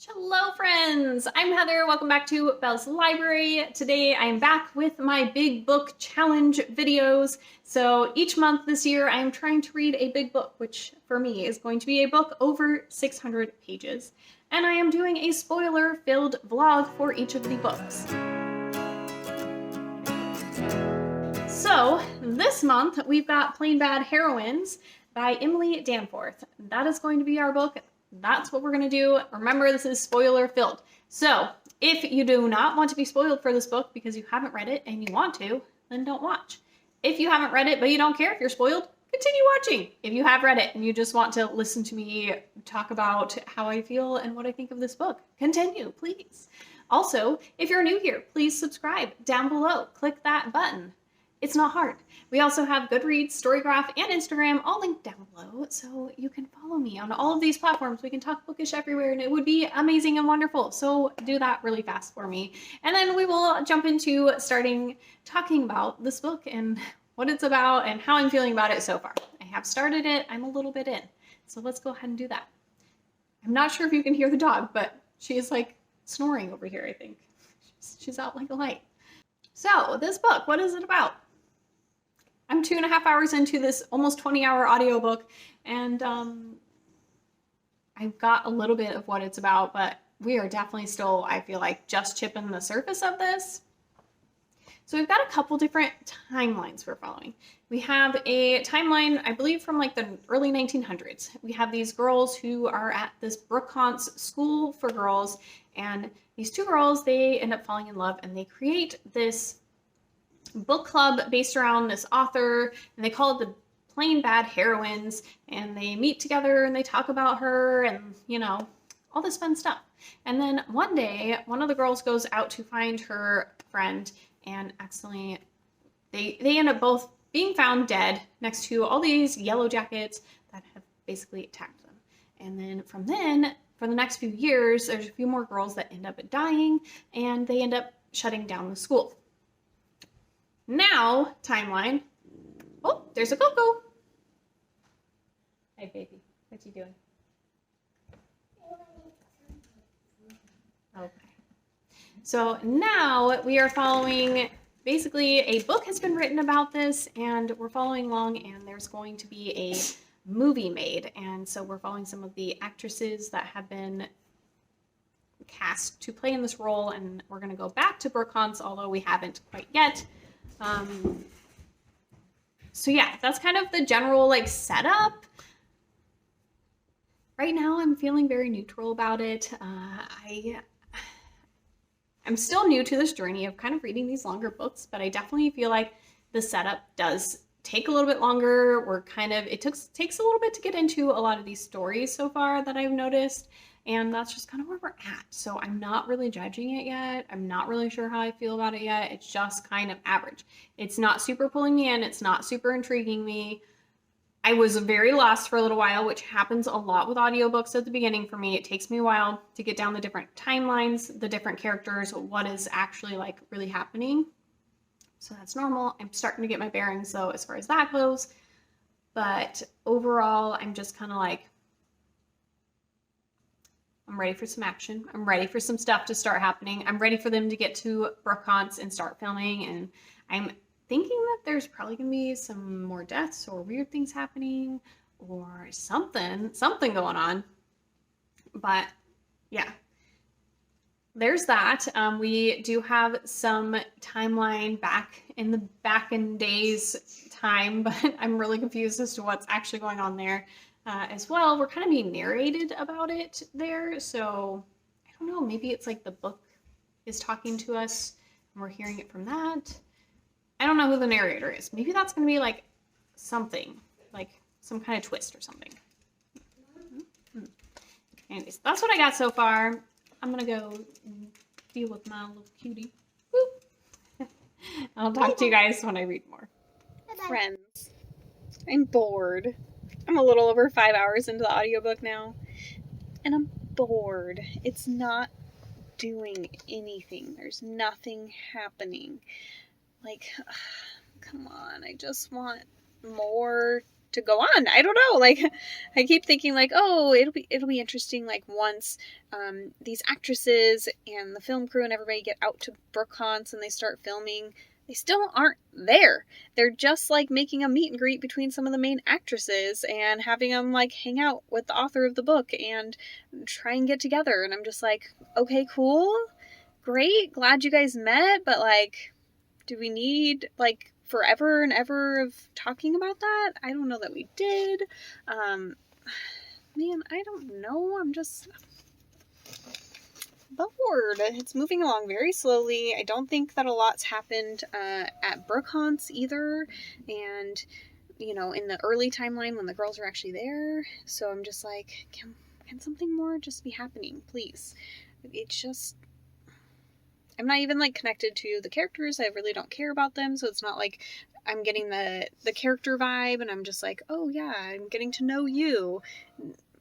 Hello friends, I'm Heather. Welcome back to Belle's Library. Today I am back with my big book challenge videos. So each month this year I am trying to read a big book, which for me is going to be a book over 600 pages. And I am doing a spoiler-filled vlog for each of the books. So this month we've got Plain Bad Heroines by Emily Danforth. That is going to be our book. That's what we're going to do. Remember, this is spoiler filled. So if you do not want to be spoiled for this book because you haven't read it and you want to, then don't watch. If you haven't read it but you don't care if you're spoiled, continue watching. If you have read it and you just want to listen to me talk about how I feel and what I think of this book, continue, please. Also, if you're new here, please subscribe down below. Click that button. It's not hard. We also have Goodreads, Storygraph, and Instagram all linked down below, so you can follow me on all of these platforms. We can talk bookish everywhere, and it would be amazing and wonderful. So do that really fast for me. And then we will jump into starting talking about this book and what it's about and how I'm feeling about it so far. I have started it. I'm a little bit in. So let's go ahead and do that. I'm not sure if you can hear the dog, but she is like snoring over here, I think. She's out like a light. So this book, what is it about? I'm 2.5 hours into this almost 20-hour audiobook, and I've got a little bit of what it's about, but we are definitely still, I feel like, just chipping the surface of this. So we've got a couple different timelines we're following. We have a timeline, I believe, from like the early 1900s. We have these girls who are at this Brookhaunts school for girls, and these two girls, they end up falling in love, and they create this book club based around this author, and they call it the Plain Bad Heroines, and they meet together and they talk about her and, you know, all this fun stuff. And then one day, one of the girls goes out to find her friend, and accidentally they end up both being found dead next to all these yellow jackets that have basically attacked them. And then for the next few years, there's a few more girls that end up dying, and they end up shutting down the school. Now, timeline. Oh, there's a Coco. Hey, baby. What you doing? Okay. So now we are following, basically, a book has been written about this, and we're following along, and there's going to be a movie made. And so we're following some of the actresses that have been cast to play in this role, and we're going to go back to Brookhaunts, although we haven't quite yet. So yeah, that's kind of the general like setup. Right now I'm feeling very neutral about it. I'm still new to this journey of kind of reading these longer books, but I definitely feel like the setup does take a little bit longer. It takes a little bit to get into a lot of these stories so far that I've noticed. And that's just kind of where we're at. So I'm not really judging it yet. I'm not really sure how I feel about it yet. It's just kind of average. It's not super pulling me in. It's not super intriguing me. I was very lost for a little while, which happens a lot with audiobooks at the beginning for me. It takes me a while to get down the different timelines, the different characters, what is actually like really happening. So that's normal. I'm starting to get my bearings though as far as that goes. But overall, I'm just kind of like, I'm ready for some action. I'm ready for some stuff to start happening. I'm ready for them to get to Brookhaunts and start filming. And I'm thinking that there's probably going to be some more deaths or weird things happening or something going on. But yeah, there's that. We do have some timeline back in days time, but I'm really confused as to what's actually going on there. As well, we're kind of being narrated about it there, so I don't know, maybe it's like the book is talking to us and we're hearing it from that. I don't know who the narrator is. Maybe that's going to be like something, like some kind of twist or something. Anyways, that's what I got so far. I'm going to go deal with my little cutie. Woo. I'll talk to you guys when I read more. Friends, I'm bored. I'm a little over 5 hours into the audiobook now, and I'm bored. It's not doing anything. There's nothing happening. Like, come on, I just want more to go on. I don't know. Like, I keep thinking like, oh, it'll be interesting. Like once these actresses and the film crew and everybody get out to Brookhaunts and they start filming, they still aren't there. They're just like making a meet and greet between some of the main actresses and having them like hang out with the author of the book and try and get together. And I'm just like, okay, cool, great, glad you guys met, but like, do we need like forever and ever of talking about that? I don't know that we did. Man, I don't know. I'm just bored. It's moving along very slowly. I don't think that a lot's happened at Brookhaunts either. And, you know, in the early timeline when the girls are actually there. So I'm just like, can something more just be happening, please? It's just, I'm not even like connected to the characters. I really don't care about them. So it's not like I'm getting the character vibe and I'm just like, oh yeah, I'm getting to know you.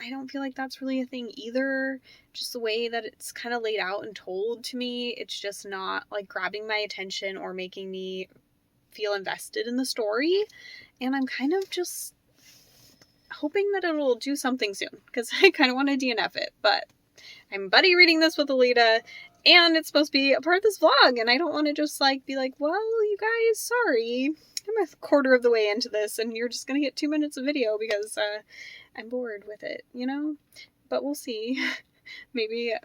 I don't feel like that's really a thing either. Just the way that it's kind of laid out and told to me, it's just not like grabbing my attention or making me feel invested in the story. And I'm kind of just hoping that it'll do something soon because I kind of want to DNF it. But I'm buddy reading this with Alita and it's supposed to be a part of this vlog. And I don't want to just like be like, well, you guys, sorry. I'm a quarter of the way into this and you're just going to get 2 minutes of video because I'm bored with it, you know? But we'll see. maybe, I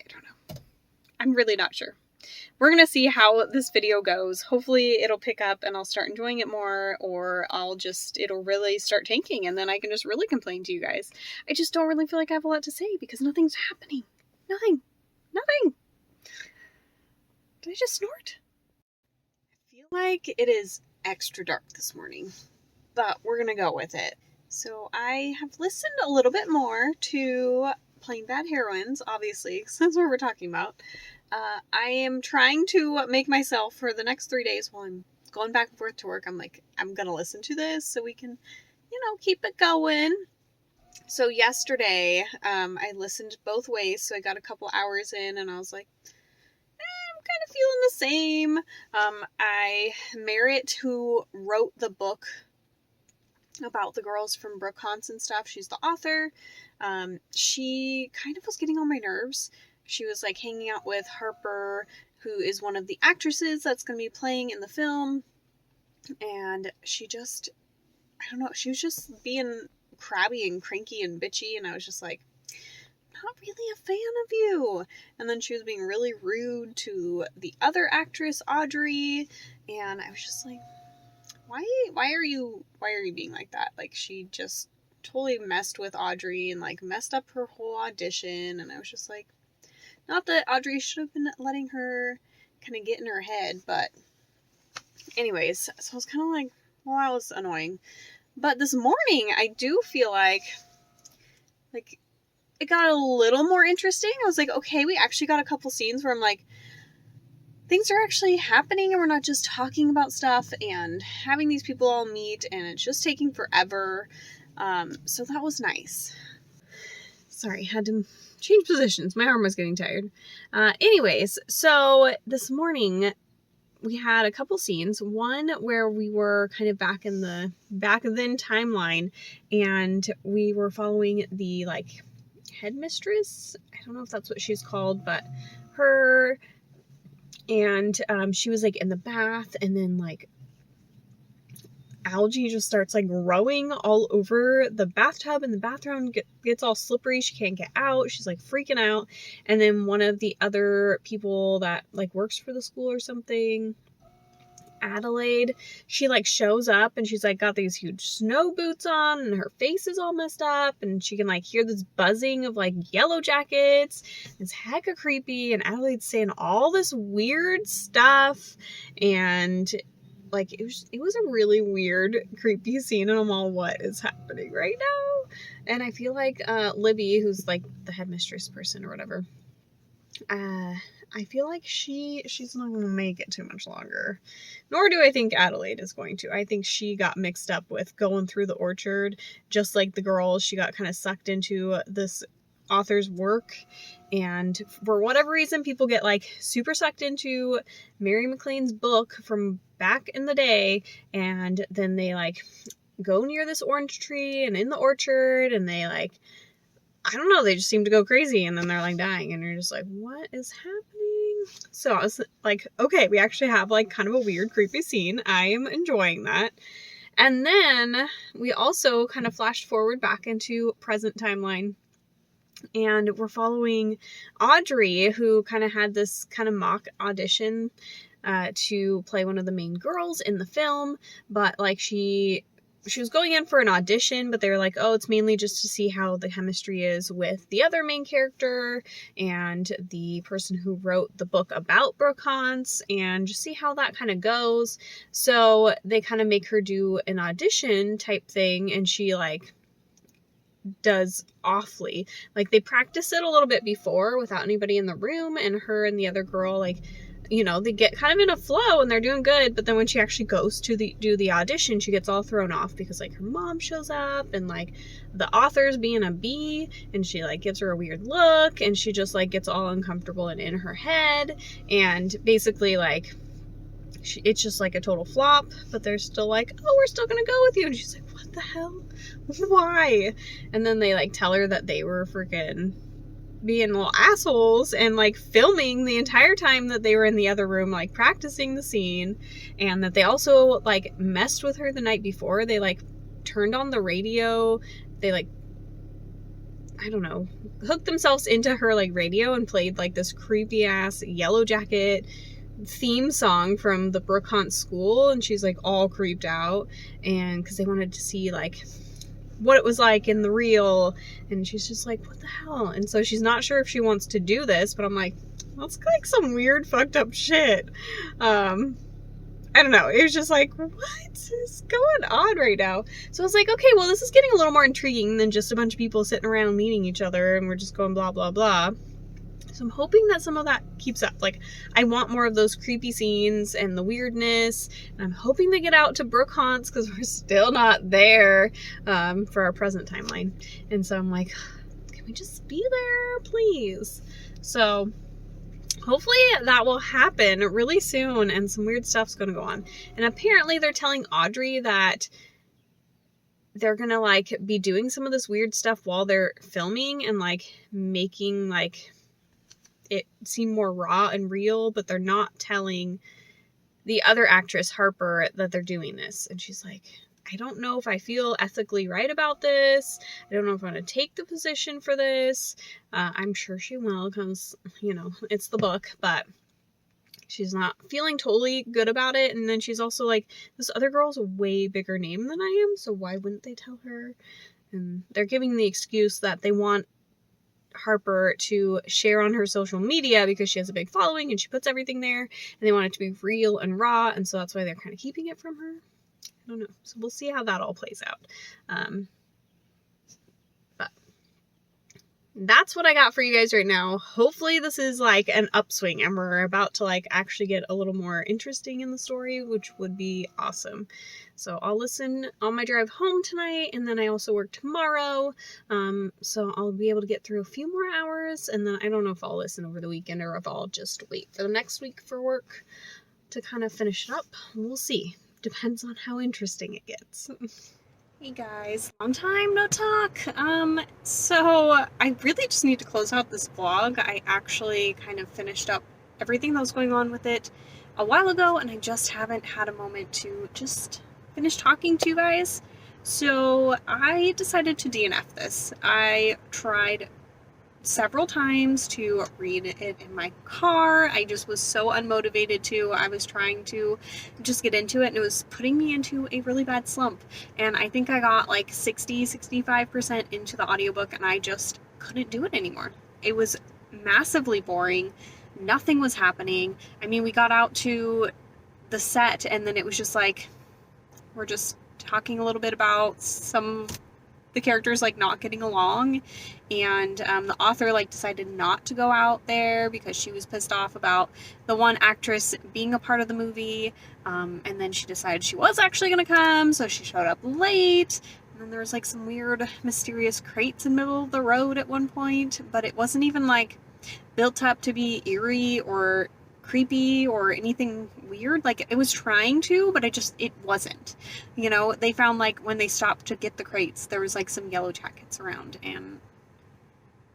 don't know. I'm really not sure. We're going to see how this video goes. Hopefully it'll pick up and I'll start enjoying it more, or it'll really start tanking and then I can just really complain to you guys. I just don't really feel like I have a lot to say because nothing's happening. Nothing. Did I just snort? I feel like it is extra dark this morning, but we're going to go with it. So I have listened a little bit more to Plain Bad Heroines, obviously, because that's what we're talking about. I am trying to make myself, for the next 3 days while I'm going back and forth to work, I'm like, I'm going to listen to this so we can, you know, keep it going. So yesterday, I listened both ways, so I got a couple hours in, and I was like, I'm kind of feeling the same. Merritt, who wrote the book about the girls from Brookhaunts and stuff, she's the author. She kind of was getting on my nerves. She was like hanging out with Harper, who is one of the actresses that's going to be playing in the film. And she just, I don't know, she was just being crabby and cranky and bitchy. And I was just like, not really a fan of you. And then she was being really rude to the other actress, Audrey. And I was just like, why are you being like that? Like, she just totally messed with Audrey and like messed up her whole audition. And I was just like, not that Audrey should have been letting her kind of get in her head, but anyways, so I was kind of like, well, that was annoying. But this morning, I do feel like it got a little more interesting. I was like, okay, we actually got a couple scenes where I'm like, things are actually happening and we're not just talking about stuff and having these people all meet and it's just taking forever. So that was nice. Sorry, had to change positions. My arm was getting tired. Anyways, so this morning we had a couple scenes. One where we were kind of back in the back then timeline and we were following the like headmistress. I don't know if that's what she's called, but her, and she was like in the bath and then like algae just starts like growing all over the bathtub and the bathroom gets all slippery. She can't get out. She's like freaking out. And then one of the other people that like works for the school or something, Adelaide, she like shows up and she's like got these huge snow boots on and her face is all messed up and she can like hear this buzzing of like yellow jackets. It's hecka creepy and Adelaide's saying all this weird stuff and like it was a really weird, creepy scene, and I'm all, what is happening right now? And I feel like Libby, who's like the headmistress person or whatever, I feel like she's not going to make it too much longer. Nor do I think Adelaide is going to. I think she got mixed up with going through the orchard, just like the girls. She got kind of sucked into this author's work, and for whatever reason people get like super sucked into Mary McLean's book from back in the day, and then they like go near this orange tree and in the orchard, and they like, I don't know, they just seem to go crazy, and then they're like dying, and you're just like, what is happening? So I was like, okay, we actually have like kind of a weird, creepy scene. I am enjoying that. And then we also kind of flashed forward back into present timeline, and we're following Audrey, who kind of had this kind of mock audition to play one of the main girls in the film, but like she was going in for an audition, but they were like, oh, it's mainly just to see how the chemistry is with the other main character and the person who wrote the book about Brooke Haunts, and just see how that kind of goes. So they kind of make her do an audition type thing, and she like does awfully. Like, they practice it a little bit before without anybody in the room, and her and the other girl, like, you know, they get kind of in a flow and they're doing good, but then when she actually goes to do the audition, she gets all thrown off because like her mom shows up, and like the author's being a bee, and she like gives her a weird look, and she just like gets all uncomfortable and in her head, and basically like it's just like a total flop. But they're still like, oh, we're still gonna go with you, and she's like, what the hell, why? And then they like tell her that they were freaking being little assholes and like filming the entire time that they were in the other room like practicing the scene, and that they also like messed with her the night before. They like turned on the radio, they like, I don't know, hooked themselves into her like radio and played like this creepy ass Yellow Jacket theme song from the Brooke Haunts school, and she's like all creeped out, and because they wanted to see like what it was like in the real, and she's just like, what the hell? And so she's not sure if she wants to do this, but I'm like, that's like some weird fucked up shit. I don't know, it was just like, what is going on right now? So I was like, okay, well, this is getting a little more intriguing than just a bunch of people sitting around meeting each other and we're just going blah blah blah. So I'm hoping that some of that keeps up. Like, I want more of those creepy scenes and the weirdness. And I'm hoping they get out to Brooke Haunts, because we're still not there for our present timeline. And so I'm like, can we just be there, please? So hopefully that will happen really soon, and some weird stuff's going to go on. And apparently they're telling Audrey that they're going to like be doing some of this weird stuff while they're filming, and like making like it seem more raw and real, but they're not telling the other actress, Harper, that they're doing this. And she's like, I don't know if I feel ethically right about this. I don't know if I'm going to take the position for this. I'm sure she will, because, you know, it's the book, but she's not feeling totally good about it. And then she's also like, this other girl's a way bigger name than I am, so why wouldn't they tell her? And they're giving the excuse that they want Harper to share on her social media because she has a big following and she puts everything there, and they want it to be real and raw, and so that's why they're kind of keeping it from her. I don't know, so we'll see how that all plays out. But that's what I got for you guys right now. Hopefully this is like an upswing and we're about to like actually get a little more interesting in the story, which would be awesome. So I'll listen on my drive home tonight, and then I also work tomorrow. So I'll be able to get through a few more hours, and then I don't know if I'll listen over the weekend or if I'll just wait for the next week for work to kind of finish it up. We'll see. Depends on how interesting it gets. Hey guys, long time no talk. So I really just need to close out this vlog. I actually kind of finished up everything that was going on with it a while ago, and I just haven't had a moment to just finish talking to you guys. So I decided to DNF this. I tried several times to read it in my car. I just was so unmotivated to. I was trying to just get into it, and it was putting me into a really bad slump. And I think I got like 65% into the audiobook, and I just couldn't do it anymore. It was massively boring. Nothing was happening. I mean, we got out to the set, and then it was just like, we're just talking a little bit about some the characters like not getting along, and the author like decided not to go out there because she was pissed off about the one actress being a part of the movie, and then she decided she was actually gonna come, so she showed up late, and then there was like some weird mysterious crates in the middle of the road at one point, but it wasn't even like built up to be eerie or creepy or anything weird. Like, it was trying to, but it wasn't. You know, they found, like, when they stopped to get the crates, there was, like, some yellow jackets around, and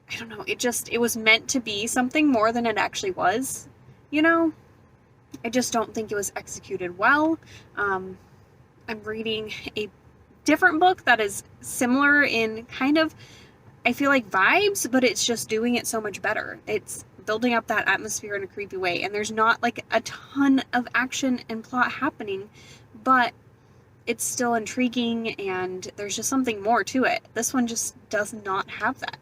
I don't know, it was meant to be something more than it actually was, you know? I just don't think it was executed well. I'm reading a different book that is similar in kind of, I feel like, vibes, but it's just doing it so much better. It's building up that atmosphere in a creepy way, and there's not like a ton of action and plot happening, but it's still intriguing, and there's just something more to it. This one just does not have that.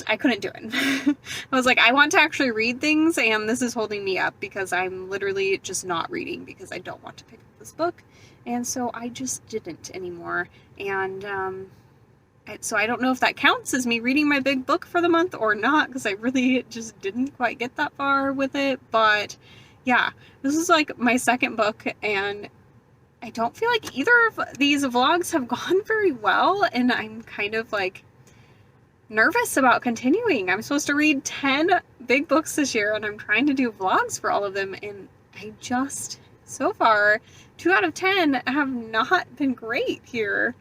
I couldn't do it. I was like, I want to actually read things, and this is holding me up because I'm literally just not reading because I don't want to pick up this book. And so I just didn't anymore. And so I don't know if that counts as me reading my big book for the month or not, because I really just didn't quite get that far with it. But yeah, this is like my second book, and I don't feel like either of these vlogs have gone very well, and I'm kind of like nervous about continuing. I'm supposed to read 10 big books this year, and I'm trying to do vlogs for all of them, and I just, so far, 2 out of 10 have not been great here.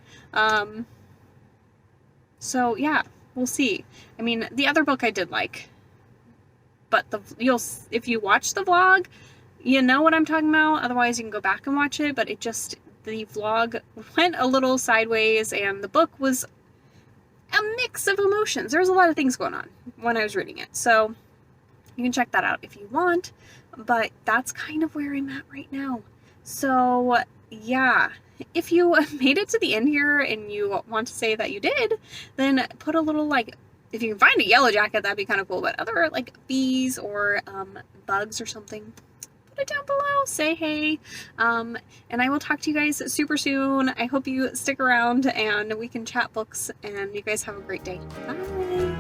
So yeah, we'll see. I mean, the other book I did like, but if you watch the vlog, you know what I'm talking about. Otherwise, you can go back and watch it, but the vlog went a little sideways, and the book was a mix of emotions. There was a lot of things going on when I was reading it. So you can check that out if you want, but that's kind of where I'm at right now. So yeah, if you made it to the end here and you want to say that you did, then put a little, like, if you can find a yellow jacket, that'd be kind of cool, but other like bees or bugs or something, put it down below, say hey, and I will talk to you guys super soon. I hope you stick around and we can chat books, and you guys have a great day. Bye!